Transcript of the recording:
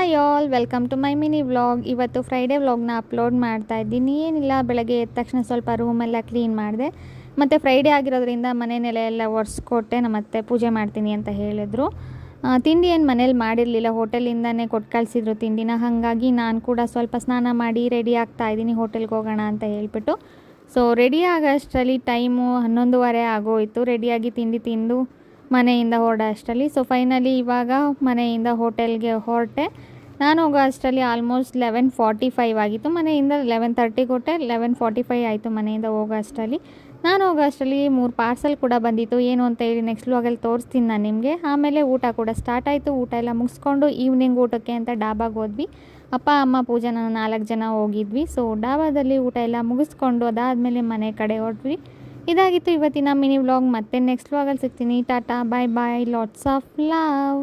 Hi all, welcome to my mini vlog. ಇವತ್ತು Friday ವ್ಲಾಗ್ನ upload ಮಾಡ್ತಾ ಇದ್ದೀನಿ. ಏನಿಲ್ಲ, ಬೆಳಗ್ಗೆ ಎದ್ದ ತಕ್ಷಣ ಸ್ವಲ್ಪ ರೂಮೆಲ್ಲ ಕ್ಲೀನ್ ಮಾಡಿದೆ. ಮತ್ತು ಫ್ರೈಡೇ ಆಗಿರೋದ್ರಿಂದ ಮನೆಯಲ್ಲೇ ಎಲ್ಲ ಒರೆಸ್ಕೊಟ್ಟೆ. ನಮ್ಮತ್ತೆ ಪೂಜೆ ಮಾಡ್ತೀನಿ ಅಂತ ಹೇಳಿದ್ರು. ತಿಂಡಿ ಏನು ಮನೇಲಿ ಮಾಡಿರಲಿಲ್ಲ, ಹೋಟೆಲಿಂದನೇ ಕೊಟ್ಟು ಕಳಿಸಿದ್ರು ತಿಂಡಿನ. ಹಾಗಾಗಿ ನಾನು ಕೂಡ ಸ್ವಲ್ಪ ಸ್ನಾನ ಮಾಡಿ ರೆಡಿ ಆಗ್ತಾ ಇದ್ದೀನಿ ಹೋಟೆಲ್ಗೆ ಹೋಗೋಣ ಅಂತ ಹೇಳ್ಬಿಟ್ಟು. ಸೊ ರೆಡಿ ಆಗೋಷ್ಟರಲ್ಲಿ ಟೈಮು 11:30 ಆಗೋಯಿತು. ರೆಡಿಯಾಗಿ ತಿಂಡಿ ತಿಂದು ಮನೆಯಿಂದ ಹೊರಡೋ ಅಷ್ಟರಲ್ಲಿ. ಸೊ ಫೈನಲಿ ಇವಾಗ ಮನೆಯಿಂದ ಹೋಟೆಲ್ಗೆ ಹೊರಟೆ. ನಾನು ಹೋಗೋ ಅಷ್ಟರಲ್ಲಿ ಆಲ್ಮೋಸ್ಟ್ 11:45 ಆಗಿತ್ತು. ಮನೆಯಿಂದ 11:30 ಕೊಟ್ಟೆ, 11:45 ಆಯಿತು ಮನೆಯಿಂದ ಹೋಗೋ ಅಷ್ಟರಲ್ಲಿ. ನಾನು ಹೋಗೋ ಅಷ್ಟರಲ್ಲಿ 3 ಪಾರ್ಸಲ್ ಕೂಡ ಬಂದಿತ್ತು. ಏನು ಅಂತ ಹೇಳಿ ನೆಕ್ಸ್ಟ್ ವ್ಲಾಗಲ್ಲಿ ತೋರಿಸ್ತೀನಿ ನಾನು ನಿಮಗೆ. ಆಮೇಲೆ ಊಟ ಕೂಡ ಸ್ಟಾರ್ಟ್ ಆಯಿತು. ಊಟ ಎಲ್ಲ ಮುಗಿಸ್ಕೊಂಡು ಈವ್ನಿಂಗ್ ಊಟಕ್ಕೆ ಅಂತ ಡಾಬಾಗೆ ಹೋದ್ವಿ. ಅಪ್ಪ, ಅಮ್ಮ, ಪೂಜಾ, ನಾನು 4 ಜನ ಹೋಗಿದ್ವಿ. ಸೊ ಡಾಬಾದಲ್ಲಿ ಊಟ ಎಲ್ಲ ಮುಗಿಸ್ಕೊಂಡು ಅದಾದಮೇಲೆ ಮನೆ ಕಡೆ ಹೊರಟ್ವಿ. ಇದಾಗಿತ್ತು ಇವತ್ತಿನ ಮಿನಿ ವ್ಲಾಗ್. ಮತ್ತೆ ನೆಕ್ಸ್ಟ್ ವ್ಲಾಗಲ್ಲಿ ಸಿಗ್ತೀನಿ. ಟಾಟಾ, ಬಾಯ್ ಬಾಯ್, ಲಾಟ್ಸ್ ಆಫ್ ಲವ್.